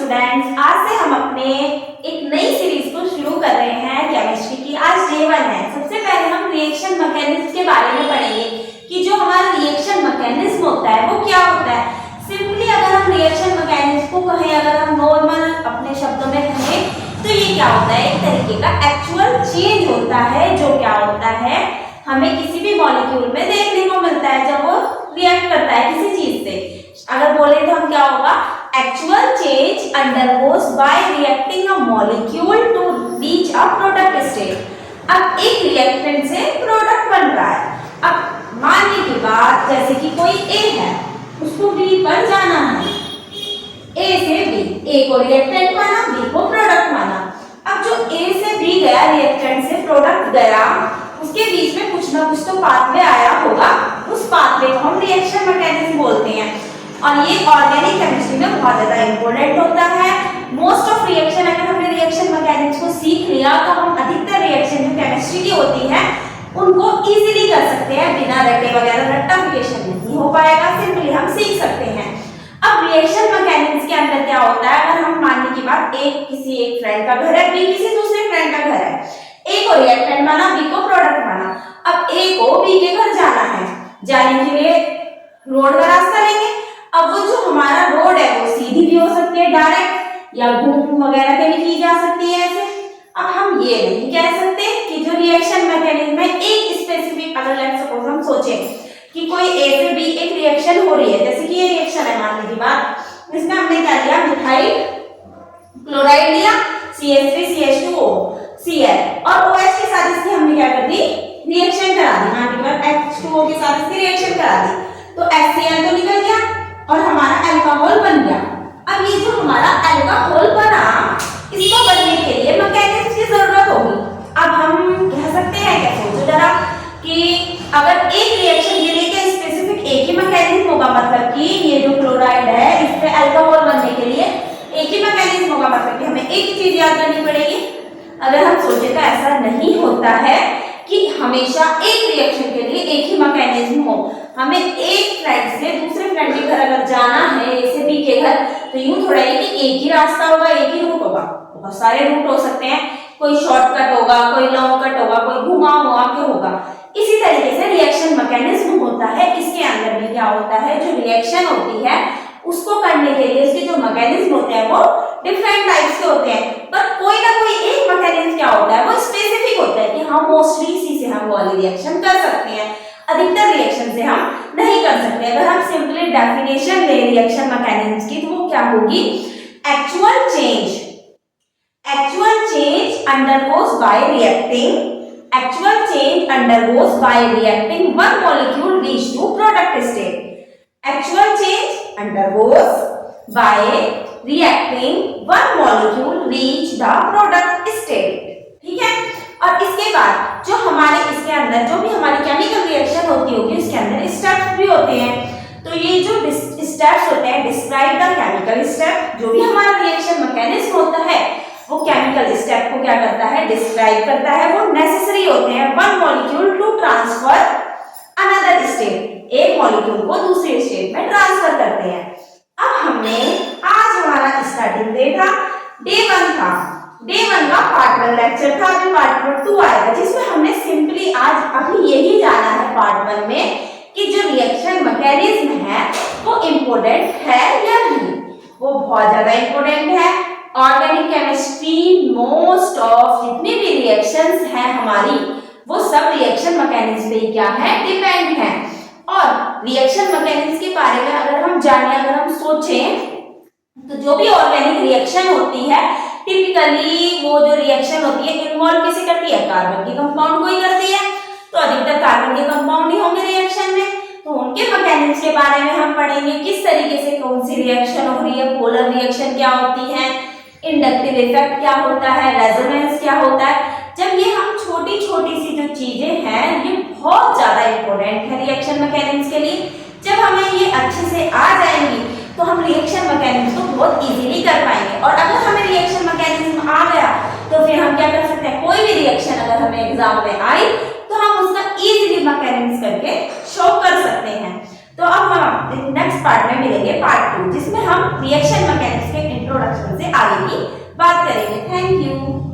Students, आज से हम अपने एक नई सीरीज को शुरू कर रहे हैं केमिस्ट्री की। आज डे 1 है। सबसे पहले हम रिएक्शन मैकेनिज्म के बारे में पढ़ेंगे कि जो हमारा रिएक्शन मैकेनिज्म होता है वो क्या होता है। सिंपली अगर हम रिएक्शन मैकेनिज्म को कहें, अगर हम नॉर्मल अपने शब्दों में कहें तो ये क्या होता है, एक तरीके का एक्चुअल चेंज होता है जो क्या होता है हमें किसी भी मॉलिक्यूल में देखने को मिलता है जब वो रिएक्ट करता है किसी चीज से। अगर बोले तो हम क्या होगा, actual change undergoes by reacting a molecule to reach a product state. अब एक रिएक्टेंट से प्रोडक्ट बन रहा है। अब मानने की बात, जैसे कि कोई ए है, उसको बी पर जाना है, ए से बी, ए को रिएक्टेंट माना, बी को प्रोडक्ट माना। अब जो ए से बी गया, रिएक्टेंट से प्रोडक्ट गया, उसके बीच में कुछ ना कुछ तो पाथवे आया होगा, उस पाथवे को हम रिएक्शन मैकेनिज्म बोलते हैं। और ये ऑर्गेनिक केमिस्ट्री में बहुत ज्यादा इंपॉर्टेंट होता है। मोस्ट ऑफ रिएक्शन, अगर हमने रिएक्शन मैकेनिज्म को सीख लिया तो हम अधिकतर रिएक्शन जो केमिस्ट्री की होती है उनको इजीली कर सकते हैं, बिना रटे वगैरह रट्टाफिकेशन नहीं हो पाएगा, सिंपली हम सीख सकते हैं। अब रिएक्शन मैकेनिज्म के अंदर क्या होता है, अगर हम मानने की बात, किसी एक फ्रेंड का घर है, बी किसी दूसरे फ्रेंड का घर है, ए को रिएक्टेंट माना, बी को प्रोडक्ट माना। अब ए को बी के घर जाना है, जाने के लिए रोड का रास्ता लेंगे। अब वो जो हमारा रोड है वो सीधी भी हो सकती है, डायरेक्ट, या घूम वगैरह के भी की जा सकती है ऐसे। अब हम ये नहीं कह सकते कि जो रिएक्शन मैकेनिज्म है एक स्पेसिफिक, अगर लेट्स सपोज हम सोचें कि कोई ए से बी एक रिएक्शन हो रही है, जैसे कि ये रिएक्शन है मानने की बात, इसमें हमने क्या लिया, मिथाइल क्लोराइड लिया, CH3CH2O Cl, और OH के साथ इसकी हमने क्या कर दी, रिएक्शन करा दी, मानने की बात H2O के साथ इसकी रिएक्शन करा दी, तो HCl तो निकल गया और हमारा अल्कोहल बन गया। अब ये जो हमारा अल्कोहल बना, इसको बनने के लिए मैकेनिज्म की जरूरत होगी। अब हम कह सकते हैं, क्या सोचो जरा, कि अगर एक रिएक्शन के लिए क्या स्पेसिफिक एक ही मैकेनिज्म होगा, मतलब कि ये जो क्लोराइड है इस पे अल्कोहल बनने के लिए एक ही मैकेनिज्म होगा, मतलब कि हमें एक ही चीज याद करनी पड़ेगी। अगर हम सोचे तो ऐसा नहीं होता है कि हमेशा एक रिएक्शन के लिए एक ही मैकेनिज्म हो। हमें एक फ्रेंड से दूसरे फ्रेंड के घर अगर जाना है, ए से बी के घर, तो यूं थोड़ा ही कि एक ही रास्ता होगा, एक ही रूट होगा, बहुत सारे रूट हो सकते हैं, कोई शॉर्टकट होगा, कोई लॉन्ग कट होगा, कोई घुमा हुआ के होगा। इसी तरीके से रिएक्शन मैकेनिज्म होता है, इसके अंदर भी क्या होता है, जो रिएक्शन होती है उसको करने के लिए इसके जो मैकेनिज्म होते हैं वो डिफरेंट टाइप्स के होते हैं, पर कोई ना कोई एक मैकेनिज्म क्या होता है, वो स्पेसिफिक होता है कि हम मोस्टली इसी से हम वाली रिएक्शन कर सकते हैं, अधिकतर रिएक्शन से हम नहीं कर सकते। अगर हम सिंपली डेफिनेशन ले रिएक्शन मैकेनिज्म की, तो वो क्या होगी, actual change undergoes by reacting, actual change undergoes by reacting one molecule reach to product state. Actual change undergoes by reacting one molecule reach the product state. ठीक है। और इसके बाद जो हमारे इसके अंदर जो भी हमारी केमिकल रिएक्शन होती होगी उसके अंदर स्टेप्स भी होते हैं। तो ये जो स्टेप्स होते हैं, डिस्क्राइब द केमिकल स्टेप, जो भी हमारा रिएक्शन मैकेनिज्म होता है वो केमिकल स्टेप को क्या करता है, डिस्क्राइब करता है। वो नेसेसरी होते हैं one molecule to transfer another state, एक मॉलिक्यूल को दूसरे स्टेट में ट्रांसफर करते हैं। अब हमने आज हमारा स्टार्टिंग डे था, डे 1 था, डे 1 का पार्ट 1 लेक्चर था, अभी पार्ट 2 आएगा, जिसमें हमने सिंपली आज अभी यही जाना है पार्ट 1 में कि जो रिएक्शन मैकेनिज्म है वो इम्पोर्टेंट है या नहीं। वो बहुत ज्यादा इम्पोर्टेंट है। ऑर्गेनिक केमिस्ट्री मोस्ट ऑफ जितनी भी रिएक्शंस हैं हमारी, वो सब रिएक्शन मैकेनिज्म पे क्या है, डिपेंड है। और रिएक्शन मैकेनिज्म के बारे में अगर हम जाने, अगर हम सोचें, तो जो भी ऑर्गेनिक रिएक्शन होती है टिपिकली वो जो रिएक्शन होती है इन्वॉल्व किसे करती है, कार्बन के कंपाउंड को ही करती है। तो अधिकतर कार्बन के कंपाउंड ही होंगे रिएक्शन में, तो उनके मैकेनिज्म के बारे में हम पढ़ेंगे, किस तरीके से कौन सी रिएक्शन हो रही है, पोलर रिएक्शन क्या होती है, इंडक्टिव इफेक्ट क्या होता है, रेजोनेंस क्या होता है। जब ये हम छोटी छोटी सी जो चीजें हैं ये बहुत ज्यादा इंपॉर्टेंट है रिएक्शन मैकेनिज्म के लिए। जब हमें ये अच्छे से आ जाएंगी तो हम रिएक्शन मैकेनिज्म को बहुत इजीली कर पाएंगे। और अगर हमें रिएक्शन मैकेनिज्म आ गया तो फिर हम क्या कर सकते हैं, कोई भी रिएक्शन अगर हमें एग्जाम में आई तो हम उसका इजीली मैकेनिज्म करके शो कर सकते हैं। तो अब हम नेक्स्ट पार्ट में मिलेंगे, पार्ट 2, जिसमें हम रिएक्शन मैकेनिक्स के इंट्रोडक्शन से आगे की बात करेंगे। Thank you.